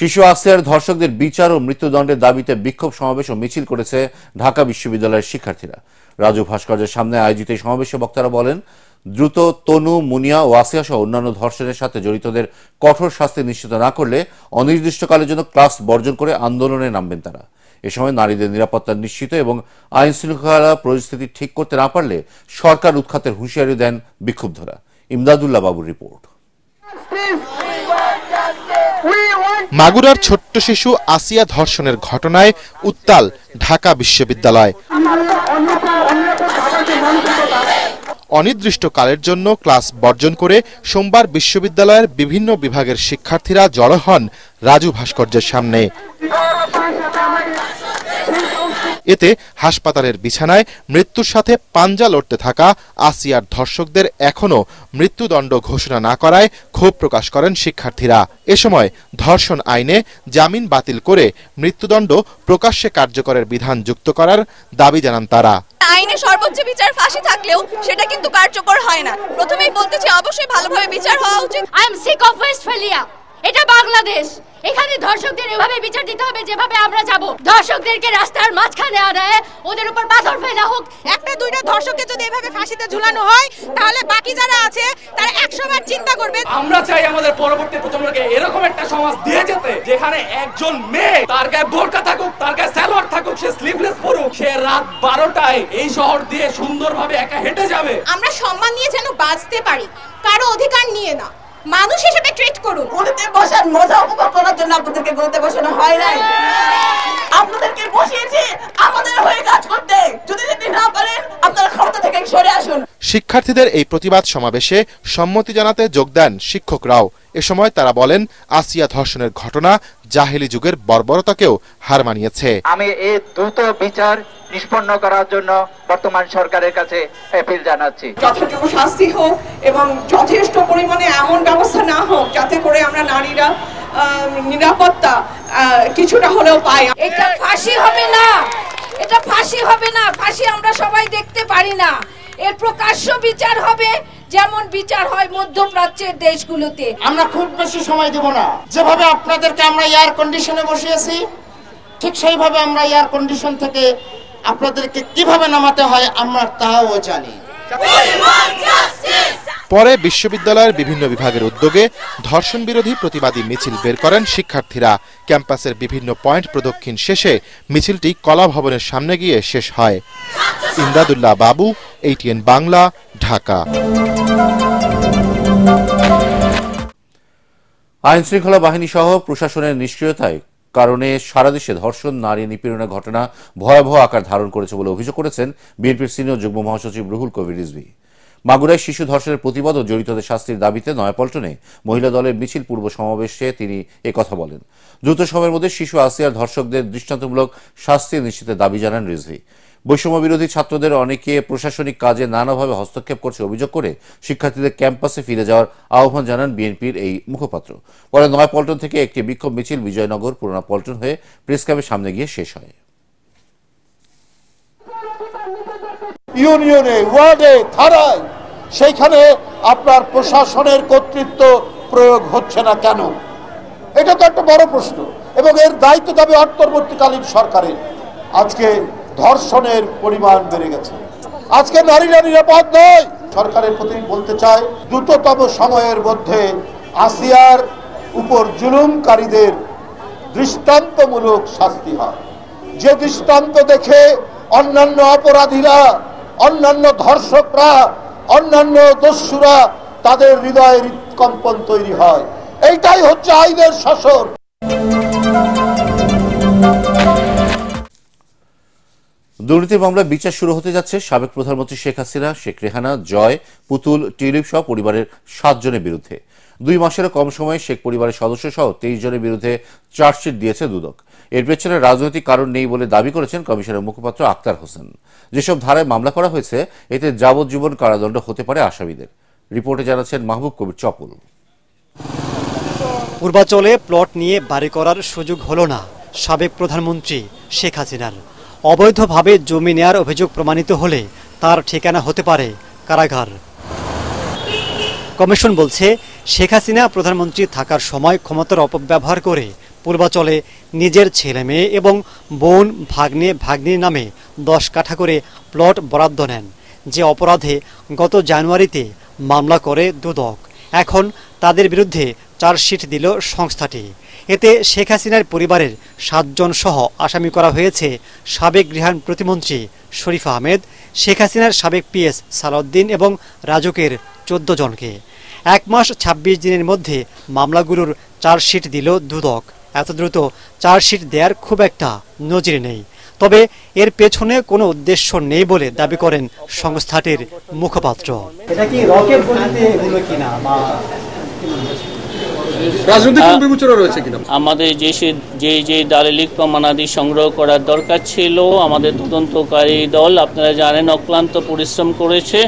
শিশু আসিয়ার ধর্ষকদের বিচার ও মৃত্যুদণ্ডের দাবিতে বিক্ষোভ সমাবেশ ও মিছিল করেছে ঢাকা বিশ্ববিদ্যালয়ের শিক্ষার্থীরা। রাজু ভাস্কর্যের সামনে আয়োজিত এই সমাবেশে বক্তারা বলেন, দ্রুত তনু, মুনিয়া ও আসিয়া সহ অন্যান্য ধর্ষণের সাথে জড়িতদের কঠোর শাস্তি নিশ্চিত না করলে অনির্দিষ্টকালের জন্য ক্লাস বর্জন করে আন্দোলনে নামবেন তারা। এ সময় নারীদের নিরাপত্তা নিশ্চিত এবং আইন শৃঙ্খলা পরিস্থিতি ঠিক করতে না পারলে সরকার উৎখাতের হুঁশিয়ারি দেন বিক্ষুব্ধরা। ইমদাদুল্লাহ বাবুর রিপোর্ট। মাগুরার ছোট্ট শিশু আসিয়া ধর্ষণের ঘটনায় উত্তাল ঢাকা বিশ্ববিদ্যালয়। অনির্দিষ্টকালের জন্য ক্লাস বর্জন করে সোমবার বিশ্ববিদ্যালয়ের বিভিন্ন বিভাগের শিক্ষার্থীরা জড়ো হন রাজু ভাস্কর্যের সামনে। এতে হাসপাতালের বিছানায় মৃত্যুর সাথে পাঞ্জা লড়তে থাকা আসিয়ার ধর্ষকদের এখনো মৃত্যুদণ্ড ঘোষণা না করায় ক্ষোভ প্রকাশ করেন শিক্ষার্থীরা। এ সময় ধর্ষণ আইনে জামিন বাতিল করে মৃত্যুদণ্ড প্রকাশ্যে কার্যকরের বিধান যুক্ত করার দাবি জানান তারা। আইনে সর্বোচ্চ বিচার ফাঁসি থাকলেও সেটা কিন্তু কার্যকর হয় না। প্রথমেই বলতে চাই, অবশ্যই ভালোভাবে বিচার হওয়া উচিত। I am sick of Westphalia. এটা বাংলাদেশ, এখানে ধর্ষকদের এভাবে বিচার দিতে হবে যেভাবে আমরা যাব। ধর্ষকদেরকে রাস্তার মাঝখানে আনায় ওদের উপর পাথর ফেলা হোক। একটা দুইটা ধর্ষককে যদি এভাবে ফাঁসিতে ঝুলানো হয় তাহলে বাকি যারা আছে তারা 100 বার চিন্তা করবে। আমরা চাই আমাদের পরবর্তী প্রজন্মকে এরকম একটা সমাজ দিয়ে যেতে যেখানে একজন মেয়ে তার গায়ে বোরকা থাকুক, তার গায়ে সালোয়ার থাকুক, সে স্লিভলেস পরুক, সে রাত 12টায় এই শহর দিয়ে সুন্দরভাবে একা হেঁটে যাবে। আমরা সম্মান নিয়ে যেন বাঁচতে পারি, কারো অধিকার নিয়ে না। মানুষ হিসেবে ট্রিট করুন। গলিতে বসার মজা উপভোগ করার জন্য আপনাদেরকে গলিতে বসানো হয় নাই। আপনাদেরকে বসিয়েছি আমাদের হয়ে কাজ করতে। যদি না পারেন আপনারা ক্ষমতা থেকে সরে আসুন। শিক্ষার্থীদের এই প্রতিবাদ সমাবেশে সম্মতি জানাতে যোগ দেন শিক্ষকরাও। এ সময় তারা বলেন, আসিয়া ধর্ষণের ঘটনা জাহেলি যুগের বর্বরতাকেও হার মানিয়েছে। আমি এই দ্রুত বিচার নিষ্পন্ন করার জন্য বর্তমান সরকারের কাছে আপিল জানাচ্ছি। যথাযথ শাস্তি হোক এবং যথেষ্ট পরিমাণে এমন ব্যবস্থা না হোক যাতে করে আমরা নারীরা নিরাপত্তা কিছুটা হলেও পাই। এটা ফাঁসি হবে না, এটা ফাঁসি হবে না। ফাঁসি আমরা সবাই দেখতে পারি না। এর প্রকাশ্য বিচার হবে, যেমন বিচার হয় মধ্যপ্রাচ্যের দেশগুলোতে। আমরা খুব বেশি সময় দেব না। যেভাবে আপনাদেরকে আমরা এয়ার কন্ডিশনে বসিয়েছি, ঠিক সেইভাবে আমরা এয়ার কন্ডিশন থেকে আপনাদেরকে কিভাবে নামাতে হয় আমরা তাও জানি। পরে বিশ্ববিদ্যালয়ের বিভিন্ন বিভাগের উদ্যোগে ধর্ষণ বিরোধী প্রতিবাদী মিছিল বের করেন শিক্ষার্থীরা। ক্যাম্পাসের বিভিন্ন পয়েন্ট প্রদক্ষিণ শেষে মিছিলটি কলা ভবনের সামনে গিয়ে শেষ হয়। ইমদাদুল্লাহ বাবু, ATN বাংলা, ঢাকা। আইন শৃঙ্খলা বাহিনী সহ প্রশাসনের নিষ্ক্রিয়তায় কারণে সারা দেশে ধর্ষণ, নারী নিপীড়নের ঘটনা ভয়াবহ আকার ধারণ করেছে বলে অভিযোগ করেছেন বিএনপির সিনিয়র যুগ্ম মহাসচিব রুহুল কবির রিজভী। মাগুরায় শিশু ধর্ষণের প্রতিবাদ ও জড়িতদের শাস্তির দাবিতে নয়াপল্টনে মহিলা দলের মিছিল পূর্ব সমাবেশে তিনি একথা বলেন। দ্রুত সময়ের মধ্যে শিশু আসিয়ার ধর্ষকদের দৃষ্টান্তমূলক শাস্তি নিশ্চিতের দাবি জানান রিজভী। বৈষম্য বিরোধী ছাত্রদের অনেকে প্রশাসনিক কাজে নানাভাবে হস্তক্ষেপ করছে অভিযোগ করে শিক্ষার্থীদের ক্যাম্পাসে ফিরে যাওয়ার আহ্বান জানান বিএনপির এই মুখপাত্র। পরে নয়াপল্টন থেকে একটি বিক্ষোভ মিছিল বিজয়নগর, পুরোনো পল্টন হয়ে প্রেস ক্লাবের সামনে গিয়ে শেষ হয়। ইউনিয়নে, ওয়ার্ডে, থানায় সেইখানে আপনার প্রশাসনের কর্তৃত্ব প্রয়োগ হচ্ছে না কেন? এটা তো একটা বড় প্রশ্ন এবং এর দায়িত্ব তবে অন্তর্বর্তীকালীন সরকারের। আজকে ধর্ষণের পরিমাণ বেড়ে গেছে, আজকে নারীরা নিরাপদ নয়। সরকারের প্রতি বলতে চাই, দ্রুততম সময়ের মধ্যে আসিয়ার উপর জুলুমকারীদের দৃষ্টান্তমূলক শাস্তি হয়। যে দৃষ্টান্ত দেখে অন্যান্য অপরাধীরা, অন্যান্য ধর্ষকরা, অন্যান্য দস্যুরা তাদের হৃদয়ে হৃৎকম্পন তৈরি হয়। এইটাই হচ্ছে আইনের শাসন। দুর্নীতির মামলায় বিচার শুরু হতে যাচ্ছে সাবেক প্রধানমন্ত্রী শেখ হাসিনা, শেখ রেহানা, জয়, পুতুল, টিউলিপ সহ পরিবারের 7 জনের বিরুদ্ধে। 2 মাসেরও কম সময়ে শেখ পরিবারের সদস্য সহ 23 জনের বিরুদ্ধে চার্জশিট দিয়েছে দুদক। এর পেছনে রাজনৈতিক কারণ নেই বলে দাবি করেছেন কমিশনের মুখপাত্র আক্তার হোসেন। যেসব ধারায় মামলা করা হয়েছে এতে যাবজ্জীবন কারাদণ্ড হতে পারে আসামিদের। রিপোর্টে জানাচ্ছেন মাহবুব কবির চপল। পূর্বাচলে প্লট নিয়ে বাড়ি করার সুযোগ হলো না সাবেক প্রধানমন্ত্রী শেখ হাসিনার। অবৈধভাবে জমি নেয়ার অভিযোগ প্রমাণিত হলে তার ঠিকানা হতে পারে কারাগার। কমিশন বলছে শেখ হাসিনা প্রধানমন্ত্রী থাকার সময় ক্ষমতার অপব্যবহার করে পূর্বাচলে নিজের ছেলে মেয়ে এবং বোন ভাগ্নে ভাগ্নির নামে 10 কাঠা করে প্লট বরাদ্দ নেন, যে অপরাধে গত জানুয়ারিতে মামলা করে দুদক। এখন তাদের বিরুদ্ধে চার্জশিট দিল সংস্থাটি। এতে শেখ হাসিনার পরিবারের 7 জন সহ আসামি করা হয়েছে সাবেক গৃহায়ণ প্রতিমন্ত্রী শরীফ আহমেদ, শেখ হাসিনার সাবেক পিএস সালাউদ্দিন এবং রাজুকের 14 জনকে। 1 মাস 26 দিনের মধ্যে মামলাগুলোর চার্জশিট দিল দুদক। এত দ্রুত চার্জশিট দেওয়ার খুব একটা নজির নেই, তবে এর পেছনে কোনো উদ্দেশ্য নেই বলে দাবি করেন সংস্থাটির মুখপাত্র। এটা কি রকেট গতিতে এগুলো কিনা বা রাজনৈতিক বিবেচনা রয়েছে কিনা? আমাদের যে দালিলিক প্রমাণাদি সংগ্রহ করার দরকার ছিল, আমাদের তদন্তকারী দল আপনারা জানেন অক্লান্ত পরিশ্রম করেছে।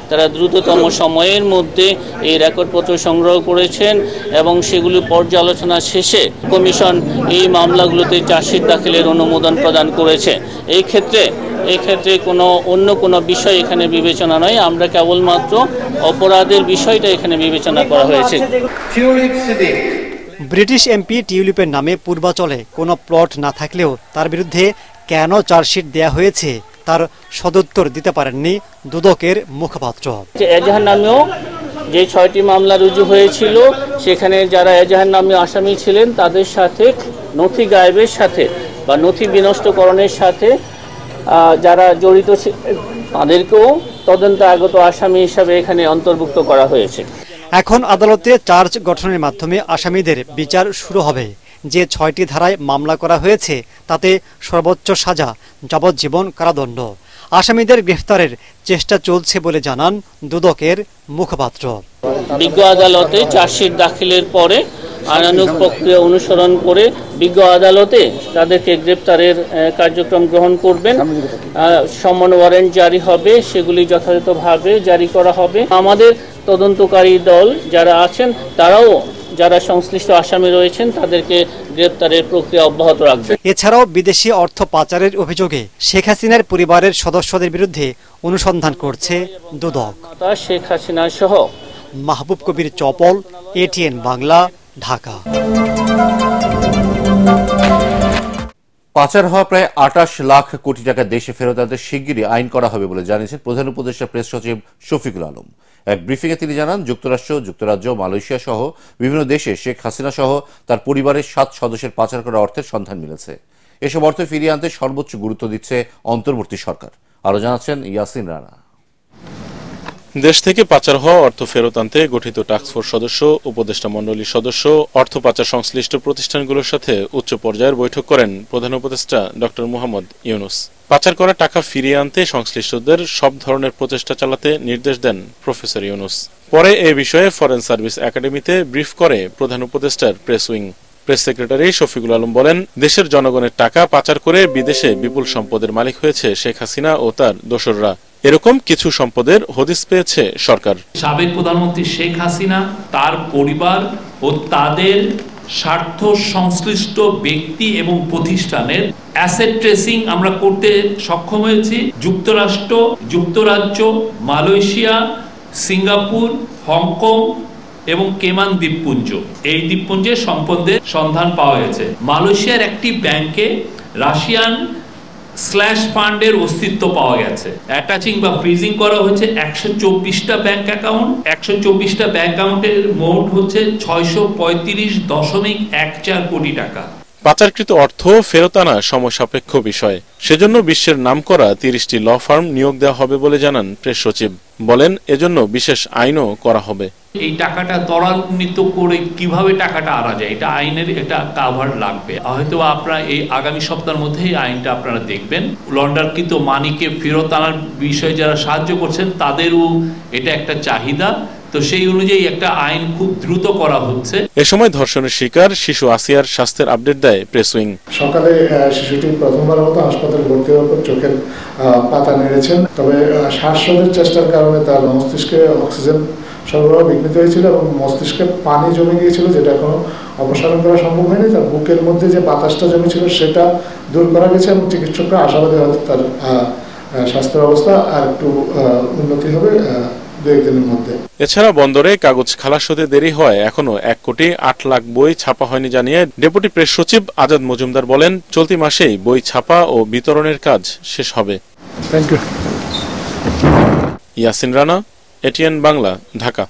তারা দ্রুততম সময়ের মধ্যে এই রেকর্ডপত্র সংগ্রহ করেছেন এবং সেগুলি পর্যালোচনা শেষে কমিশন এই মামলাগুলোতে চার্জশিট দাখিলের অনুমোদন প্রদান করেছে। এই ক্ষেত্রে অন্য কোনো বিষয় এখানে বিবেচনা নয়, আমরা কেবলমাত্র অপরাধের বিষয়টা এখানে বিবেচনা করা হয়েছে। ব্রিটিশ এমপি টিউলিপের নামে পূর্বাচলে কোনো প্লট না থাকলেও তার বিরুদ্ধে কেন চার্জশিট দেয়া হয়েছে তার সদুত্তর দিতে পারেননি দুদকের মুখপাত্র। এজাহার নামেও যে 6টি মামলা রুজু হয়েছিল, সেখানে যারা এজাহার নামে আসামি ছিলেন তাদের সাথে নথি গায়েবের সাথে বা নথি বিনষ্টকরণের সাথে যারা জড়িত তাদেরকেও তদন্ত আগত আসামি হিসাবে এখানে অন্তর্ভুক্ত করা হয়েছে। এখন আদালতে চার্জ গঠনের মাধ্যমে আসামিদের বিচার শুরু হবে। যে 6টি ধারায় মামলা করা হয়েছে তাতে সর্বোচ্চ সাজা যাবজ্জীবন কারাদণ্ড। আসামিদের গ্রেফতারের চেষ্টা চলছে বলে জানান দুদকের মুখপাত্র। বিজ্ঞ আদালতে চার্জশিট দাখিলের পরে আইনানুগ প্রক্রিয়া অনুসরণ করে বিজ্ঞ আদালতে তাদেরকে গ্রেপ্তারের কার্যক্রম গ্রহণ করবেন। সমন ওয়ারেন্ট জারি হবে, সেগুলি যথাযথভাবে জারি করা হবে। আমাদের তদন্তকারী দল যারা আছেন তারাও যারা সংশ্লিষ্ট আসামি রয়েছেন তাদেরকে গ্রেপ্তারের প্রক্রিয়া অব্যাহত রাখবে। এছাড়াও বিদেশি অর্থ পাচারের অভিযোগে শেখ হাসিনার পরিবারের সদস্যদের বিরুদ্ধে অনুসন্ধান করছে দুদক। শেখ হাসিনা সহ মাহবুব কবির চপল, এটিএন বাংলা, ঢাকা। পাচার হওয়া প্রায় 28 লাখ কোটি টাকা দেশে ফেরত আনতে শিগগিরই আইন করা হবে বলে জানিয়েছেন প্রধান উপদেষ্টা প্রেস সচিব শফিকুল আলম। এক ব্রিফিংয়ে তিনি জানান, যুক্তরাষ্ট্র, যুক্তরাজ্য, মালয়েশিয়া সহ বিভিন্ন দেশে শেখ হাসিনা সহ তার পরিবারের 7 সদস্যের পাচার করা অর্থের সন্ধান মিলেছে। এসব অর্থ ফিরিয়ে আনতে সর্বোচ্চ গুরুত্ব দিচ্ছে অন্তর্বর্তী সরকার। আরও জানাচ্ছেন ইয়াসিন রানা। দেশ থেকে পাচার হওয়া অর্থ ফেরত আনতে গঠিত টাস্কফোর্স সদস্য, উপদেষ্টা মণ্ডলীর সদস্য, অর্থ পাচার সংশ্লিষ্ট প্রতিষ্ঠানগুলোর সাথে উচ্চ পর্যায়ের বৈঠক করেন প্রধান উপদেষ্টা ডক্টর মোহাম্মদ ইউনূস। পাচার করা টাকা ফিরিয়ে আনতে সংশ্লিষ্টদের সব ধরনের প্রচেষ্টা চালাতে নির্দেশ দেন প্রফেসর ইউনূস। পরে এ বিষয়ে ফরেন সার্ভিস একাডেমিতে ব্রিফ করে প্রধান উপদেষ্টার press wing. Press secretary Shafiqul Alam বলেন, দেশের জনগণের টাকা পাচার করে বিদেশে বিপুল সম্পদের মালিক হয়েছে শেখ হাসিনা ও তার দোসররা। এরকম কিছু সম্পদের হদিস পেয়েছে সরকার। সাবেক প্রধানমন্ত্রী শেখ হাসিনা, তার পরিবার ও তাদের স্বার্থ সংশ্লিষ্ট ব্যক্তি এবং প্রতিষ্ঠানের অ্যাসেট ট্রেসিং আমরা করতে সক্ষম হয়েছি। যুক্তরাষ্ট্র, যুক্তরাজ্য, মালয়েশিয়া, সিঙ্গাপুর, হংকং এবং কেমান দ্বীপপুঞ্জ, এই দ্বীপপুঞ্জের সম্পদের সন্ধান পাওয়া গেছে। মালয়েশিয়ার একটি ব্যাংকে রাশিয়ান স্ল্যাশ ফান্ডের অস্তিত্ব পাওয়া গেছে। অ্যাটাচিং বা ফ্রিজিং করা হয়েছে 124টা ব্যাংক অ্যাকাউন্ট। 124টা ব্যাংক অ্যাকাউন্টের মোট হচ্ছে 635.14 কোটি টাকা। পাচারকৃত অর্থ ফেরত আনা সময় সাপেক্ষ বিষয়। সেজন্য বিশ্বের নামকরা 30টি ল ফার্ম নিয়োগ দেওয়া হবে বলে জানান প্রেস সচিব। বলেন, এজন্য বিশেষ আইনও করা হবে। এই টাকাটা ত্বরান্বিত করে কিভাবে টাকাটা আনা যায়, এটা আইনের একটা কাভার লাগবে। হয়তো আপনারা এই আগামী সপ্তাহের মধ্যে এই আইনটা আপনারা দেখবেন। লন্ডারকৃত মানিকে ফেরত আনার বিষয়ে যারা সাহায্য করছেন তাদেরও এটা একটা চাহিদা, তো সেই অনুযায়ী একটা আইন খুব দ্রুত করা হচ্ছে। এ সময় ধর্ষণের শিকার শিশু আসিয়ার স্বাস্থ্যের আপডেট দেয় প্রেস উইং। সকালে শিশুটি প্রথমবারের মতো হাসপাতালে ভর্তি হওয়ার পর চোখের পাতা নেড়েছেন, তবে শ্বাসরোধের চেষ্টার কারণে তার মস্তিষ্কে অক্সিজেন সরবরাহ বিঘ্নিত হয়েছিল এবং মস্তিষ্কে পানি জমে গিয়েছিল, যেটা এখনো অপসারণ করা সম্ভব হয়নি। তার বুকের মধ্যে যে বাতাসটা জমেছিল সেটা দূর করা গেছে এবং চিকিৎসকরা আশাবাদী হয়তো তার স্বাস্থ্যের অবস্থা আর একটু উন্নতি হবে 2-1 দিনের মধ্যে। এছাড়া বন্দরে কাগজ খালাস হতে দেরি হয় এখনো 1,08,00,000 বই ছাপা হয়নি জানিয়ে ডেপুটি প্রেস সচিব আজাদ মজুমদার বলেন, চলতি মাসেই বই ছাপা ও বিতরণের কাজ শেষ হবে। Thank you. Yasin Rana, ATN Bangla, Dhaka.